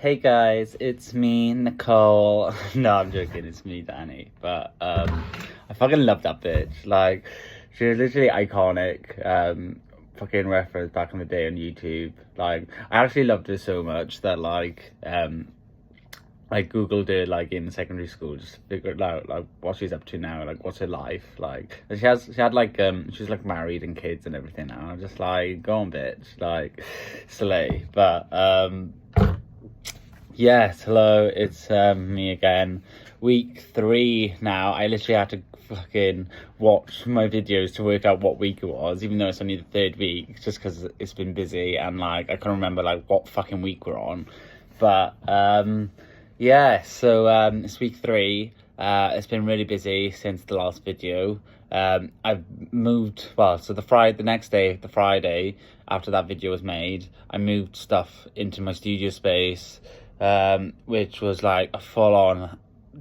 Hey guys, it's me, Nicole. No, I'm joking, it's me, Danny. But I fucking love that bitch. Like, she was literally iconic. Fucking reference back in the day on YouTube. Like, I actually loved her so much that I googled her like in secondary school just to figure it out like what she's up to now, like what's her life like. And she had like she's like married and kids and everything now. I'm just like, go on bitch, like slay. But yes, hello, it's me again. Week 3 now. I literally had to fucking watch my videos to work out what week it was, even though it's only the third week, just because it's been busy and like I can't remember like what fucking week we're on. But yeah, so it's week 3. It's been really busy since the last video. I've moved, well, so the next day, the Friday after that video was made, I moved stuff into my studio space, which was like a full-on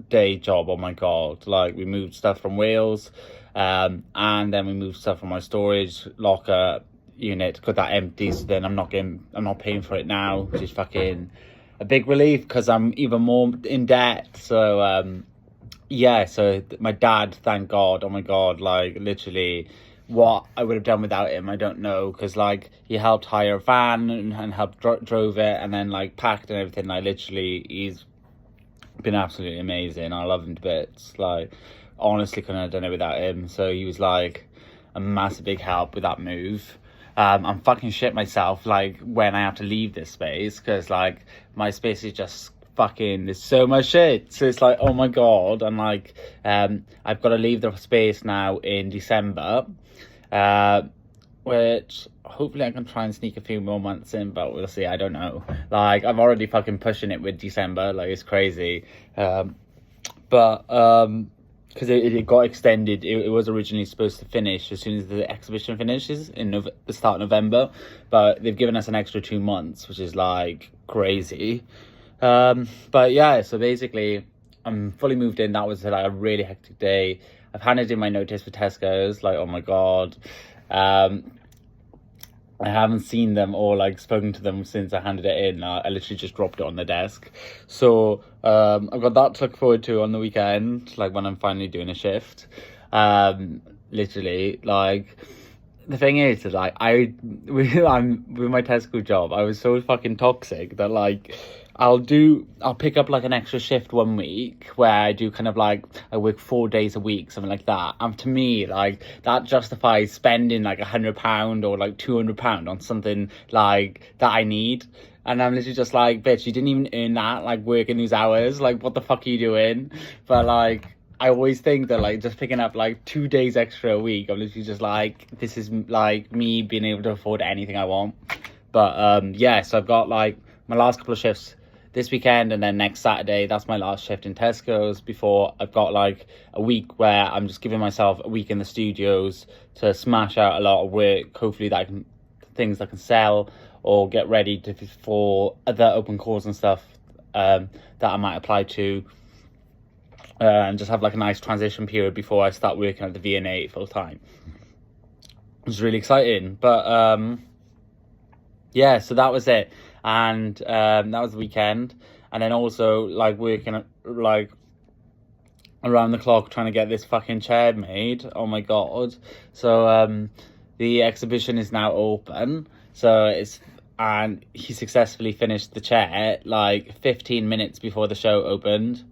day job. Oh my god, like we moved stuff from Wales, and then we moved stuff from my storage locker unit, got that empty, so then I'm not paying for it now, which is fucking a big relief because I'm even more in debt. So yeah, so my dad, thank God, oh my god, like literally what I would have done without him, I don't know, because like he helped hire a van and helped drove it and then like packed and everything. Like literally he's been absolutely amazing. I love him to bits. Like honestly couldn't have done it without him. So he was like a massive big help with that move. I'm fucking shit myself like when I have to leave this space, because like my space is just fucking, there's so much shit, so it's like, oh my god. And like I've got to leave the space now in December, which hopefully I can try and sneak a few more months in, but we'll see. I don't know, like I'm already fucking pushing it with December, like it's crazy. But because it got extended. It was originally supposed to finish as soon as the exhibition finishes in the start of November, but they've given us an extra 2 months, which is like crazy. But yeah, so basically I'm fully moved in. That was like a really hectic day. I've handed in my notice for Tesco's, like oh my god. I haven't seen them or like spoken to them since I handed it in. I literally just dropped it on the desk. So I've got that to look forward to on the weekend, like when I'm finally doing a shift. Literally, like the thing is that like I'm with my Tesco job, I was so fucking toxic that like I'll pick up like an extra shift one week where I do kind of like I work 4 days a week, something like that. And to me, like that justifies spending like £100 or like £200 on something like that I need. And I'm literally just like, bitch, you didn't even earn that, like working these hours. Like, what the fuck are you doing? But like, I always think that like just picking up like 2 days extra a week, I'm literally just like, this is like me being able to afford anything I want. But yeah, so I've got like my last couple of shifts this weekend, and then next Saturday, that's my last shift in Tesco's before I've got like a week where I'm just giving myself a week in the studios to smash out a lot of work, hopefully that I can, things that I can sell or get ready for other open calls and stuff that I might apply to, and just have like a nice transition period before I start working at the V&A full time. It's really exciting. But yeah, so that was it. And that was the weekend. And then also like working like around the clock trying to get this fucking chair made. Oh my god. So the exhibition is now open, so and he successfully finished the chair like 15 minutes before the show opened.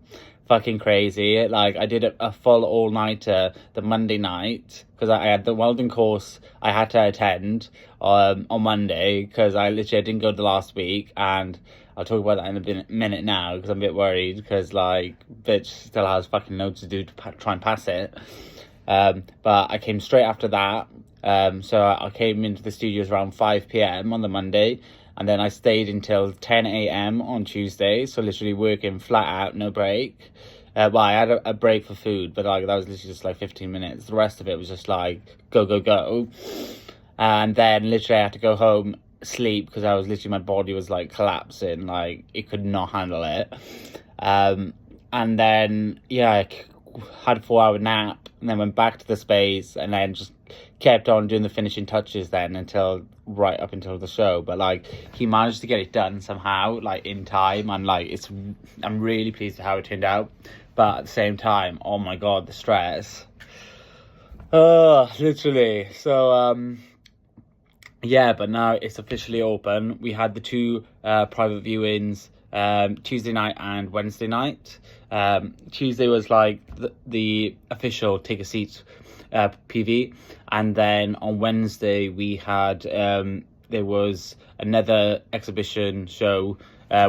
Fucking crazy. Like I did a full all-nighter the Monday night because I had the welding course I had to attend on Monday, because I didn't go the last week, and I'll talk about that in a minute now because I'm a bit worried because like bitch still has fucking loads to do to try and pass it. But I came straight after that. So I came into the studios around 5 p.m. on the Monday, and then I stayed until 10 a.m. on Tuesday, so literally working flat out, no break. Well, I had a break for food, but like that was literally just like 15 minutes. The rest of it was just like go, go, go. And then literally I had to go home, sleep, because I was literally, my body was like collapsing, like it could not handle it. And then, yeah, I had a 4-hour nap, and then went back to the space, and then just kept on doing the finishing touches then until right up until the show, but like he managed to get it done somehow, like in time, and like I'm really pleased with how it turned out. But at the same time, oh my god, the stress. Literally. So yeah, but now it's officially open. We had the two private viewings, Tuesday night and Wednesday night. Tuesday was like the official take a seat PV, and then on Wednesday we had there was another exhibition show,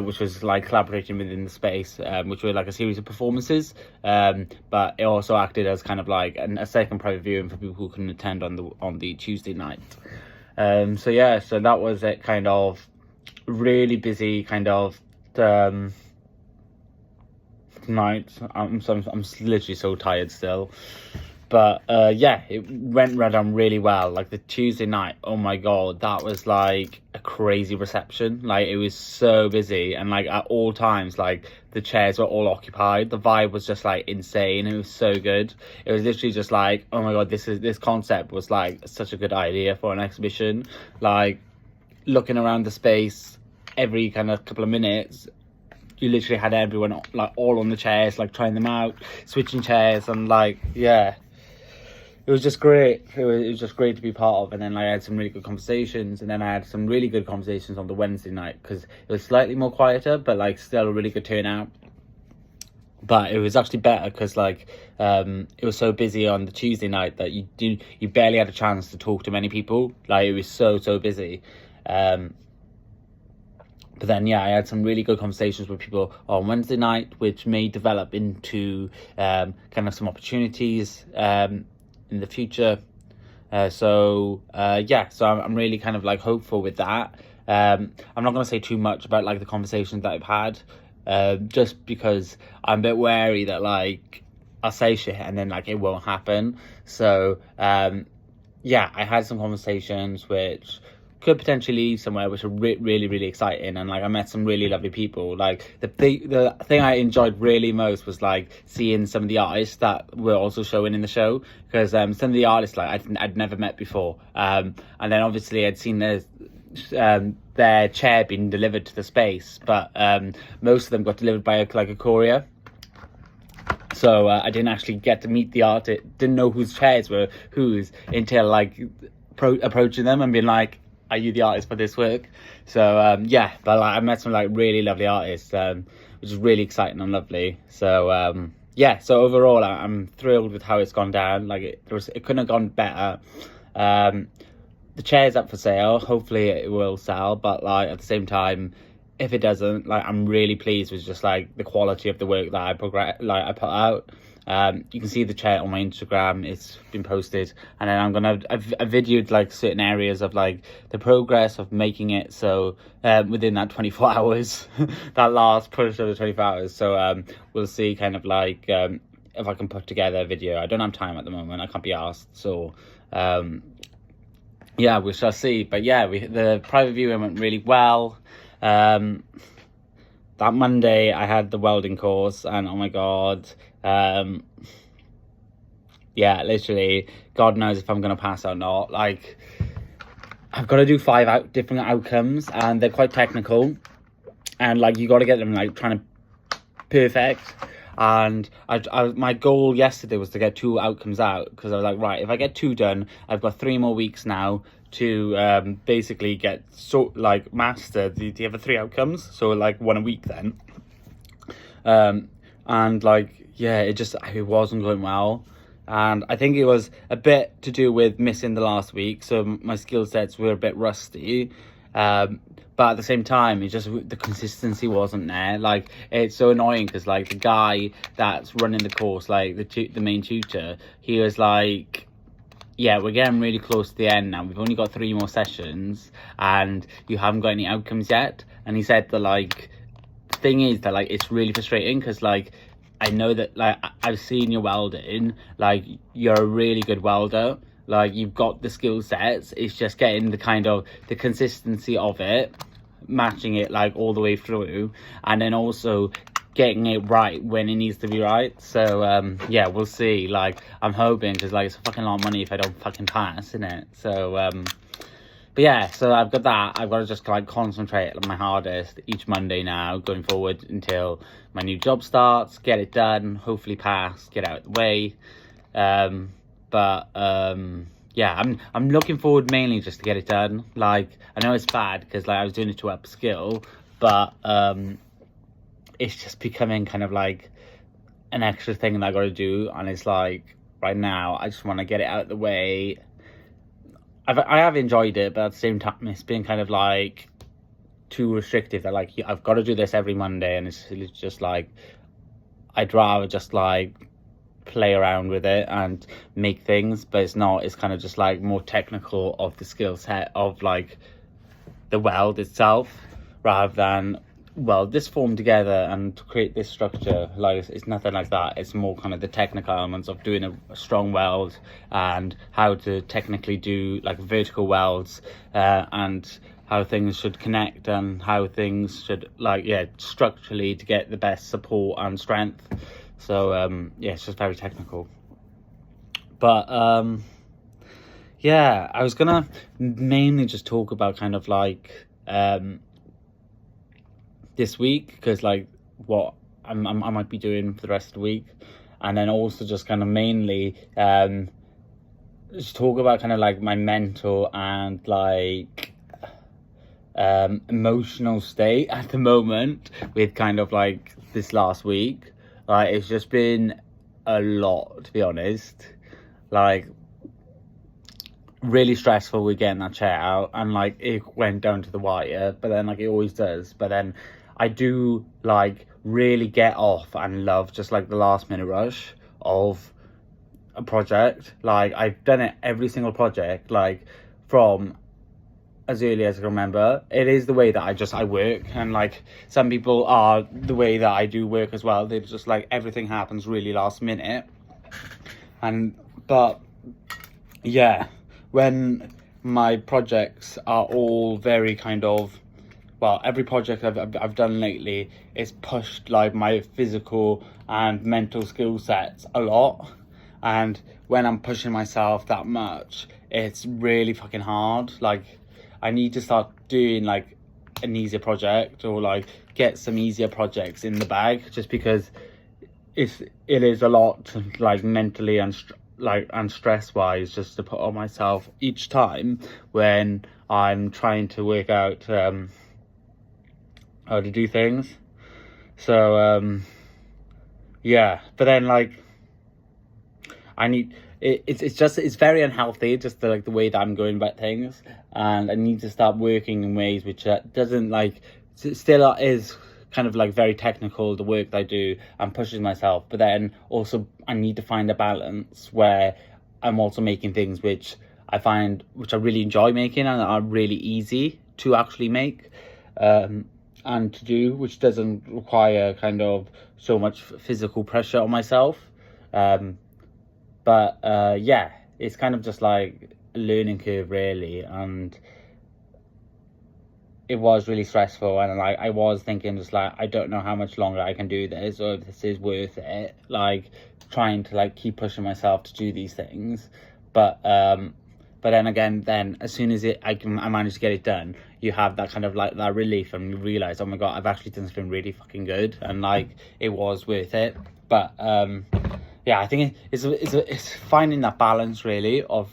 which was like collaborating within the space, which were like a series of performances, but it also acted as kind of like a second private viewing for people who couldn't attend on the Tuesday night. So yeah, so that was it, kind of really busy kind of night. I'm literally so tired still. But yeah, it went down really well. Like the Tuesday night, oh my god, that was like a crazy reception. Like it was so busy, and like at all times, like the chairs were all occupied. The vibe was just like insane. It was so good. It was literally just like, oh my god, this concept was like such a good idea for an exhibition. Like looking around the space every kind of couple of minutes, you literally had everyone like all on the chairs, like trying them out, switching chairs, and like yeah. It was just great. It was just great to be part of. And then like, I had some really good conversations, and then I had some really good conversations on the Wednesday night because it was slightly more quieter, but like still a really good turnout. But it was actually better because like it was so busy on the Tuesday night that you barely had a chance to talk to many people. Like it was so busy. But then, yeah, I had some really good conversations with people on Wednesday night, which may develop into kind of some opportunities in the future. So I'm really kind of like hopeful with that. I'm not going to say too much about like the conversations that I've had, just because I'm a bit wary that like I'll say shit and then like it won't happen. So yeah, I had some conversations which could potentially lead somewhere, which are really exciting, and like I met some really lovely people. Like the thing I enjoyed really most was like seeing some of the artists that were also showing in the show, because some of the artists like I'd never met before, and then obviously I'd seen their chair being delivered to the space, but most of them got delivered by a courier. So I didn't actually get to meet the artist, didn't know whose chairs were whose until like approaching them and being like, are you the artist for this work? So yeah, but like I met some like really lovely artists, which is really exciting and lovely. So yeah, so overall I'm thrilled with how it's gone down. Like it couldn't have gone better. The chair's up for sale. Hopefully it will sell, but like at the same time, if it doesn't, like I'm really pleased with just like the quality of the work that I put out. You can see the chair on my Instagram. It's been posted, and then I've videoed like certain areas of like the progress of making it. So within that 24 hours, that last push of the 24 hours. So we'll see kind of like if I can put together a video. I don't have time at the moment. I can't be asked. So yeah, we shall see. But yeah, the private viewing went really well. That Monday I had the welding course, and oh my god, yeah, literally, God knows if I'm gonna pass or not. Like, I've got to do 5 different outcomes, and they're quite technical, and like you got to get them like trying to perfect. And my goal yesterday was to get 2 outcomes out, because I was like, right, if I get 2 done, I've got 3 more weeks now to basically get master the other 3 outcomes, so like 1 a week then. And like yeah, it wasn't going well, and I think it was a bit to do with missing the last week, so my skill sets were a bit rusty. But at the same time, the consistency wasn't there. Like, it's so annoying because like the guy that's running the course, like the main tutor, he was like, yeah, we're getting really close to the end now. We've only got 3 more sessions and you haven't got any outcomes yet. And he said that like, the thing is that like, it's really frustrating because like, I know that like, I've seen your welding, like you're a really good welder. Like you've got the skill sets. It's just getting the kind of the consistency of it, matching it like all the way through, and then also getting it right when it needs to be right. So yeah, we'll see. Like I'm hoping, because like it's a fucking lot of money if I don't fucking pass, isn't it? So but yeah, so I've got that. I've got to just like concentrate my hardest each Monday now going forward until my new job starts, get it done, hopefully pass, get out of the way. Yeah, I'm looking forward mainly just to get it done. Like, I know it's bad because like I was doing it to upskill, but it's just becoming kind of like an extra thing that I got to do, and it's like right now I just want to get it out of the way. I have enjoyed it, but at the same time it's been kind of like too restrictive. That like I've got to do this every Monday, and it's just like I'd rather just like play around with it and make things, but it's not. It's kind of just like more technical of the skill set of like the weld itself, rather than weld this form together and create this structure. Like it's nothing like that. It's more kind of the technical elements of doing a strong weld and how to technically do like vertical welds, and how things should connect and how things should like structurally to get the best support and strength. So yeah, it's just very technical. But yeah, I was gonna mainly just talk about kind of like this week, because like what I might be doing for the rest of the week, and then also just kind of mainly just talk about kind of like my mental and like emotional state at the moment with kind of like this last week. Like it's just been a lot, to be honest. Like really stressful with getting that chair out, and like it went down to the wire, but then like it always does. But then I do like really get off and love just like the last minute rush of a project. Like I've done it every single project, like from as early as I can remember. It is the way that I work, and like some people are the way that I do work as well. They're just like everything happens really last minute. But yeah, when my projects are all very kind of, well, every project I've done lately is pushed like my physical and mental skill sets a lot, and when I'm pushing myself that much, it's really fucking hard. Like I need to start doing like an easier project, or like get some easier projects in the bag, just because it is a lot like mentally and stress wise just to put on myself each time when I'm trying to work out how to do things. So yeah, but then like I need it's very unhealthy, just the way that I'm going about things, and I need to start working in ways which doesn't like still is kind of like very technical, the work that I do, and pushes myself, but then also I need to find a balance where I'm also making things which I really enjoy making and are really easy to actually make and to do, which doesn't require kind of so much physical pressure on myself. But yeah, it's kind of just like a learning curve really, and it was really stressful, and like I was thinking just like I don't know how much longer I can do this, or if this is worth it, like trying to like keep pushing myself to do these things. But then again, then as soon as I manage to get it done, you have that kind of like that relief, and you realize, oh my god, I've actually done something really fucking good, and like it was worth it. But yeah, I think it's finding that balance really of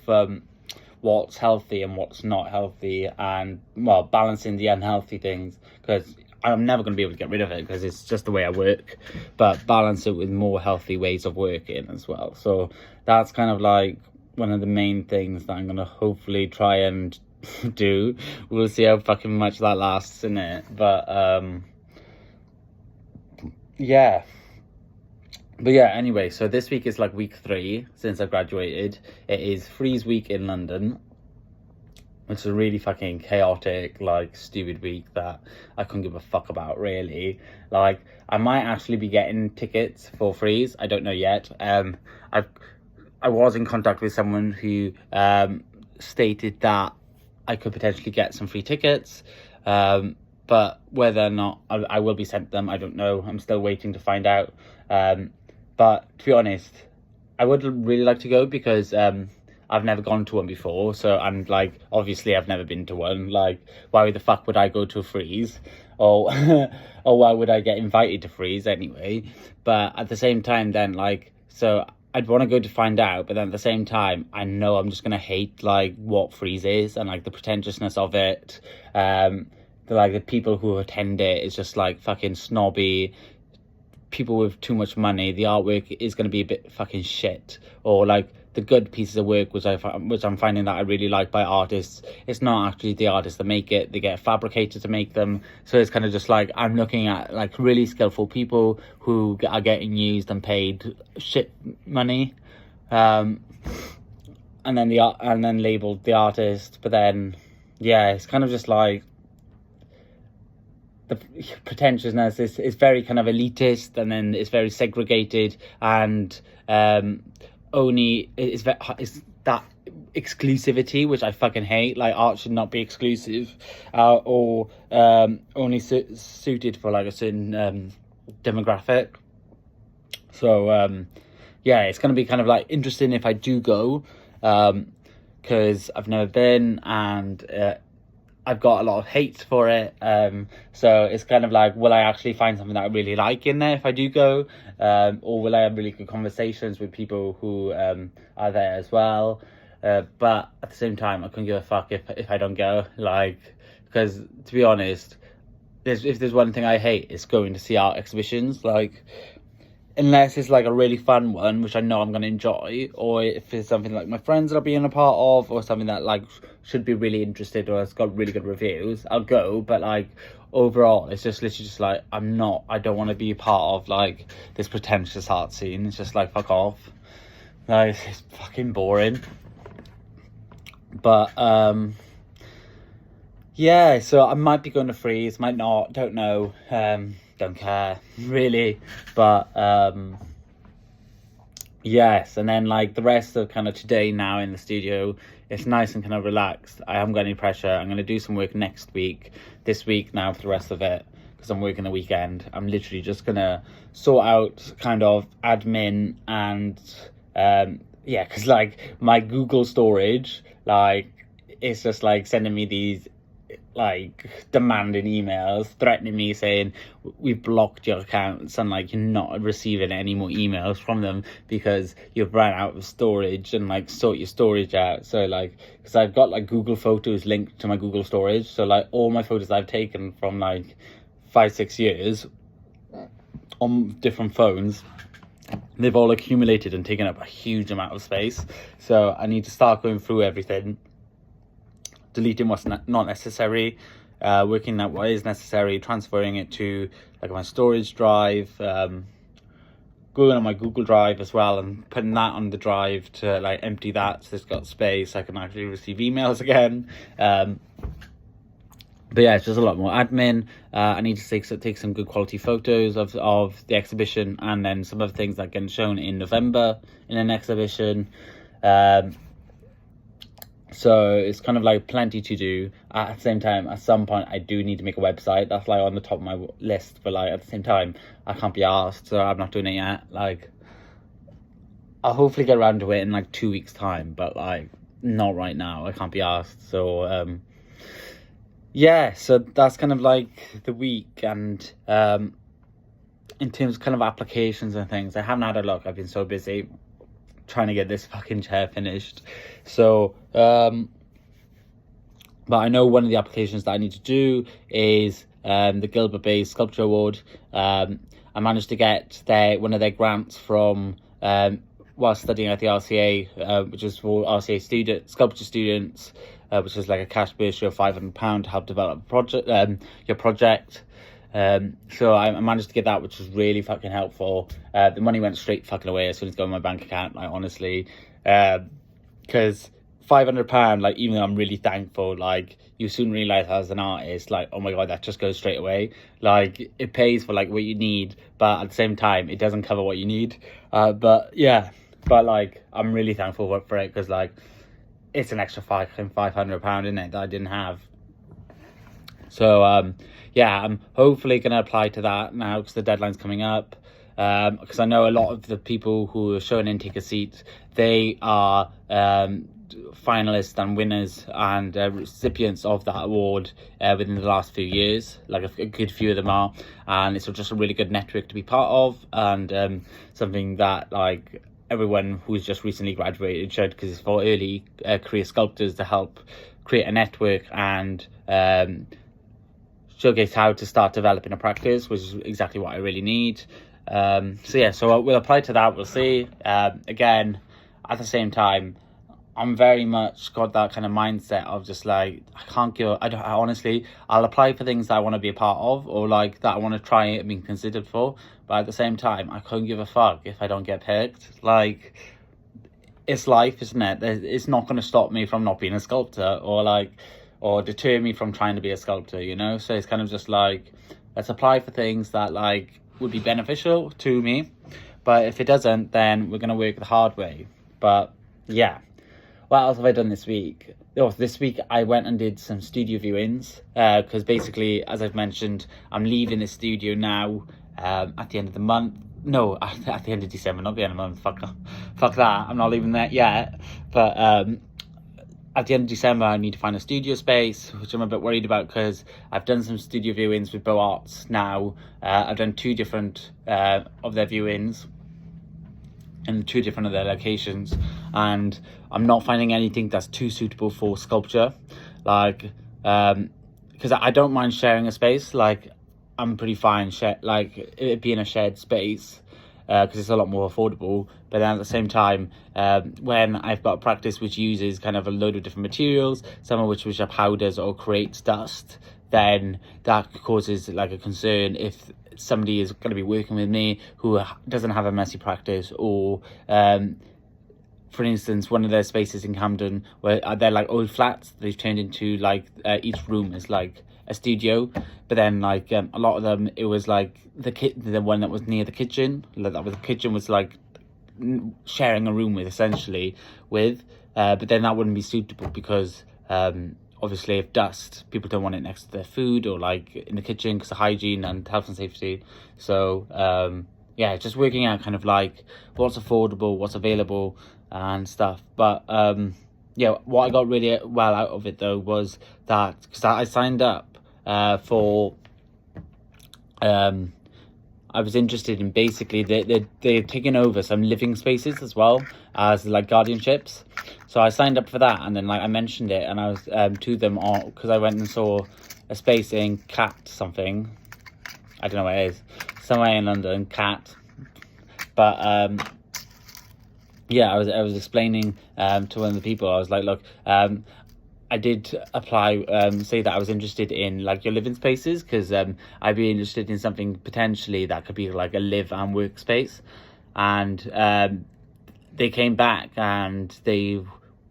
what's healthy and what's not healthy, and well, balancing the unhealthy things, because I'm never going to be able to get rid of it because it's just the way I work, but balance it with more healthy ways of working as well. So that's kind of like one of the main things that I'm going to hopefully try and do. We'll see how fucking much that lasts in it, but yeah. But yeah, anyway, so this week is like week 3 since I graduated. It is Freeze Week in London, which is a really fucking chaotic, like, stupid week that I couldn't give a fuck about, really. Like, I might actually be getting tickets for Freeze. I don't know yet. I was in contact with someone who stated that I could potentially get some free tickets. But whether or not I will be sent them, I don't know. I'm still waiting to find out. But to be honest, I would really like to go because I've never gone to one before, so, and like obviously I've never been to one. Like, why the fuck would I go to a freeze, or or why would I get invited to freeze anyway? But at the same time, then, like, so I'd want to go to find out, but then at the same time, I know I'm just gonna hate like what freeze is and like the pretentiousness of it. The people who attend it is just like fucking snobby people with too much money. The artwork is going to be a bit fucking shit, or like the good pieces of work which I'm finding that I really like by artists, it's not actually the artists that make it. They get a fabricator to make them, so it's kind of just like I'm looking at like really skillful people who are getting used and paid shit money, and then labeled the artist. But then yeah, it's kind of just like the pretentiousness is very kind of elitist, and then it's very segregated, and only is that exclusivity, which I fucking hate. Like, art should not be exclusive, or only suited for like a certain demographic. So yeah, it's going to be kind of like interesting if I do go, because I've never been, and I've got a lot of hate for it, so it's kind of like, will I actually find something that I really like in there if I do go, or will I have really good conversations with people who are there as well? But at the same time, I couldn't give a fuck if I don't go, like, because to be honest, if there's one thing I hate, it's going to see art exhibitions, like, unless it's like a really fun one, which I know I'm going to enjoy, or if it's something like my friends that I'll be in a part of, or something that like should be really interested, or it's got really good reviews, I'll go. But like overall, it's just literally just like I don't want to be part of like this pretentious art scene. It's just like, fuck off, like it's fucking boring. But yeah, so I might be going to freeze, might not, don't know, don't care really. But yes, and then like the rest of kind of today now in the studio, it's nice and kind of relaxed. I haven't got any pressure. I'm going to do some work next week, this week now for the rest of it, because I'm working the weekend. I'm literally just going to sort out kind of admin and yeah, because like my Google storage, like it's just like sending me these like demanding emails, threatening me, saying we've blocked your accounts and like you're not receiving any more emails from them because you've run out of storage, and like sort your storage out. So like, because I've got like Google Photos linked to my Google storage, so like all my photos I've taken from like 5-6 years on different phones, they've all accumulated and taken up a huge amount of space. So I need to start going through everything, deleting what's not necessary, working out what is necessary, transferring it to like my storage drive, going on my Google Drive as well, and putting that on the drive to like empty that so it's got space, I can actually receive emails again. But yeah, it's just a lot more admin. I need to take some good quality photos of the exhibition, and then some other things that get shown in November in an exhibition. So it's kind of like plenty to do. At the same time, at some point, I do need to make a website. That's like on the top of my list. But like at the same time, I can't be asked, so I'm not doing it yet. Like, I'll hopefully get around to it in like 2 weeks' time. But like, not right now. I can't be asked. So yeah. So that's kind of like the week. And in terms of kind of applications and things, I haven't had a look. I've been so busy trying to get this fucking chair finished. So but I know one of the applications that I need to do is the Gilbert Bay Sculpture Award. I managed to get one of their grants from while studying at the RCA, which is for RCA sculpture students, which is like a cash bursary of £500 to help develop your project. So I managed to get that, which was really fucking helpful. The money went straight fucking away as soon as it got in my bank account, like honestly, because £500, like, even though I'm really thankful, like, you soon realize as an artist, like, oh my god, that just goes straight away. Like, it pays for like what you need, but at the same time it doesn't cover what you need. But yeah, but like, I'm really thankful for it, because like, it's an extra £500 in it that I didn't have. So yeah, I'm hopefully going to apply to that now, because the deadline's coming up. Because I know a lot of the people who are showing intake a seat, they are finalists and winners and recipients of that award within the last few years. Like a good few of them are, and it's just a really good network to be part of, and something that like everyone who's just recently graduated should, because it's for early career sculptors to help create a network and showcase how to start developing a practice, which is exactly what I really need. So we'll apply to that. We'll see. Again, at the same time, I'm very much got that kind of mindset of just like, I can't give, I honestly, I'll apply for things that I want to be a part of, or like that I want to try and be considered for, but at the same time, I couldn't give a fuck if I don't get picked. Like, it's life, isn't it? It's not going to stop me from not being a sculptor, or deter me from trying to be a sculptor, you know? So it's kind of just like, let's apply for things that like would be beneficial to me, but if it doesn't, then we're going to work the hard way. But yeah. What else have I done this week? This week I went and did some studio viewings, because basically, as I've mentioned, I'm leaving the studio now at the end of the month. No, at the end of December, not the end of the month. Fuck that. I'm not leaving that yet. But at the end of December, I need to find a studio space, which I'm a bit worried about because I've done some studio viewings with Beau Arts now. I've done 2 different of their viewings in 2 different of their locations, and I'm not finding anything that's too suitable for sculpture, like because I don't mind sharing a space. Like, I'm pretty fine like it being a shared space, because it's a lot more affordable. But then at the same time, when I've got a practice which uses kind of a load of different materials, some of which are powders or creates dust, then that causes like a concern if somebody is going to be working with me who doesn't have a messy practice, or for instance, one of their spaces in Camden where they're like old flats, they've turned into like each room is like a studio, but then like a lot of them, it was like the one that was near the kitchen, the kitchen was like sharing a room with but then that wouldn't be suitable because obviously if dust, people don't want it next to their food or like in the kitchen because of hygiene and health and safety. So yeah, just working out kind of like what's affordable, what's available and stuff. But yeah, what I got really well out of it though was that, because I signed up for I was interested in basically they're taking over some living spaces as well as like guardianships. So I signed up for that, and then like I mentioned it, and I was to them because I went and saw a space in Cat something. I don't know where it is, somewhere in London, Cat. But yeah, I was explaining to one of the people. I was like, look, I did apply, say that I was interested in like your living spaces, because I'd be interested in something potentially that could be like a live and work space. And they came back and they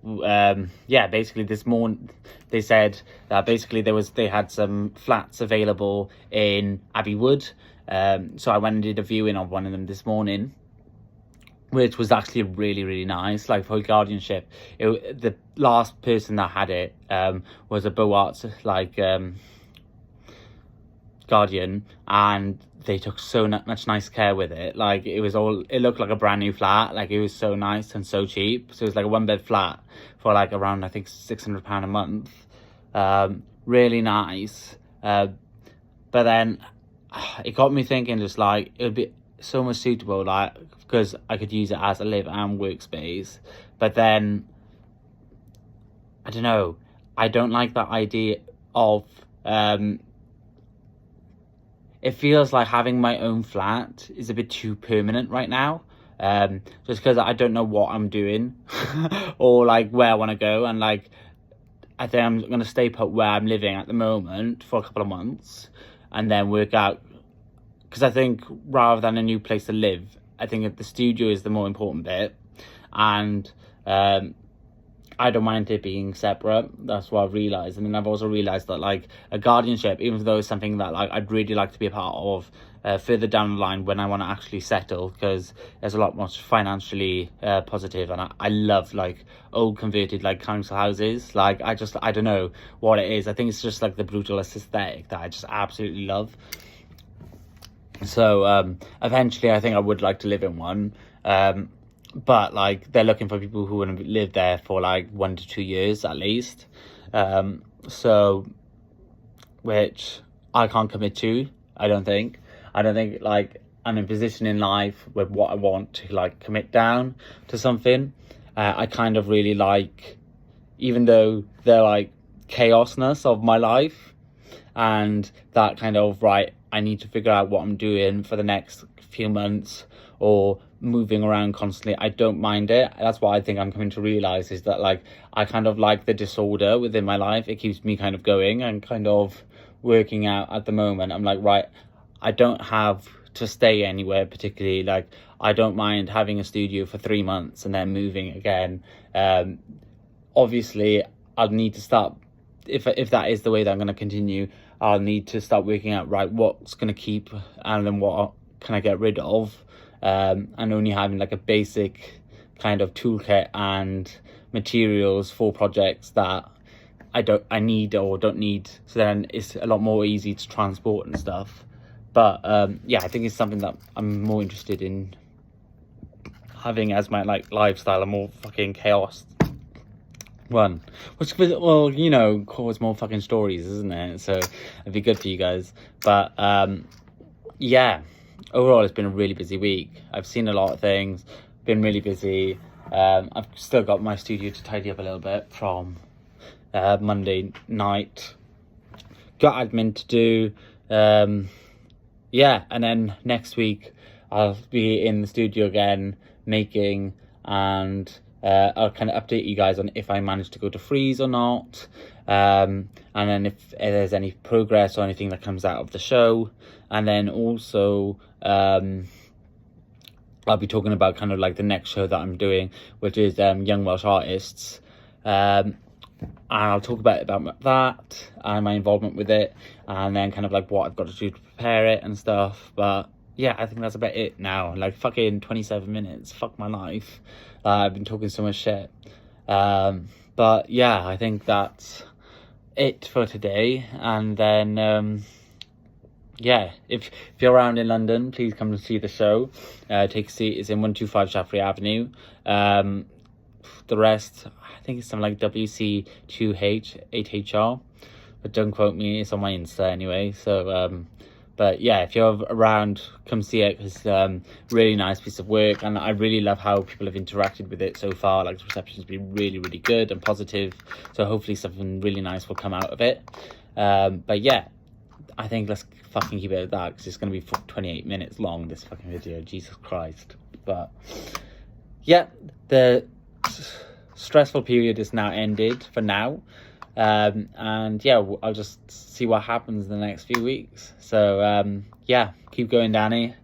basically this morning they said that basically they had some flats available in Abbey Wood. So I went and did a viewing of one of them this morning, which was actually really, really nice, like for guardianship. The last person that had it was a Beau Arts like guardian, and they took so much nice care with it. Like it looked like a brand new flat. Like it was so nice and so cheap. So it was like a 1-bed flat for like around, I think, £600 a month. Really nice. But then it got me thinking, just like it would be so much suitable, like because I could use it as a live and workspace. But then I don't know, I don't like that idea of it feels like having my own flat is a bit too permanent right now, just because I don't know what I'm doing or like where I want to go. And like I think I'm going to stay put where I'm living at the moment for a couple of months and then work out, because I think rather than a new place to live, I think the studio is the more important bit. And I don't mind it being separate. That's what I've realised. And then I've also realised that like a guardianship, even though it's something that like I'd really like to be a part of further down the line when I want to actually settle, because there's a lot more financially positive. And I love like old converted like council houses. Like I don't know what it is. I think it's just like the brutalist aesthetic that I just absolutely love. So eventually I think I would like to live in one. but like they're looking for people who want to live there for like 1 to 2 years at least. So, which I can't commit to. I don't think like I'm in a position in life where what I want to like commit down to something. I kind of really like, even though they're like chaosness of my life, and that kind of, right, I need to figure out what I'm doing for the next few months, or moving around constantly. I don't mind it. That's what I think I'm coming to realize, is that like I kind of like the disorder within my life. It keeps me kind of going and kind of working out. At the moment I'm like, right, I don't have to stay anywhere particularly. Like I don't mind having a studio for 3 months and then moving again. Obviously I'll need to start, if that is the way that I'm going to continue, I'll need to start working out, right, what's going to keep and then what can I get rid of, and only having like a basic kind of toolkit and materials for projects that I need or don't need, so then it's a lot more easy to transport and stuff. But yeah, I think it's something that I'm more interested in having as my like lifestyle, a more fucking chaos one, which will, you know, cause more fucking stories, isn't it? So it'd be good for you guys. But yeah, overall it's been a really busy week. I've seen a lot of things, been really busy. I've still got my studio to tidy up a little bit from Monday night. Got admin to do. Yeah, and then next week I'll be in the studio again making, and I'll kind of update you guys on if I manage to go to freeze or not, and then if there's any progress or anything that comes out of the show. And then also I'll be talking about kind of like the next show that I'm doing, which is Young Welsh Artists. And I'll talk about that and my involvement with it, and then kind of like what I've got to do to prepare it and stuff. But yeah, I think that's about it now. Like fucking 27 minutes, fuck my life. I've been talking so much shit. But yeah, I think that's it for today. And then yeah, if you're around in London, please come and see the show. Take a seat. It's in 125 Shaftesbury Avenue. The rest, I think it's something like WC2H 8HR, but don't quote me, it's on my Insta anyway. So but yeah, if you're around, come see it, because really nice piece of work, and I really love how people have interacted with it so far. Like the reception's been really, really good and positive, so hopefully something really nice will come out of it. But yeah, I think let's fucking keep it at that, because it's going to be 28 minutes long, this fucking video. Jesus Christ. But yeah, the stressful period is now ended for now. And yeah, I'll just see what happens in the next few weeks. So yeah, keep going, Danny.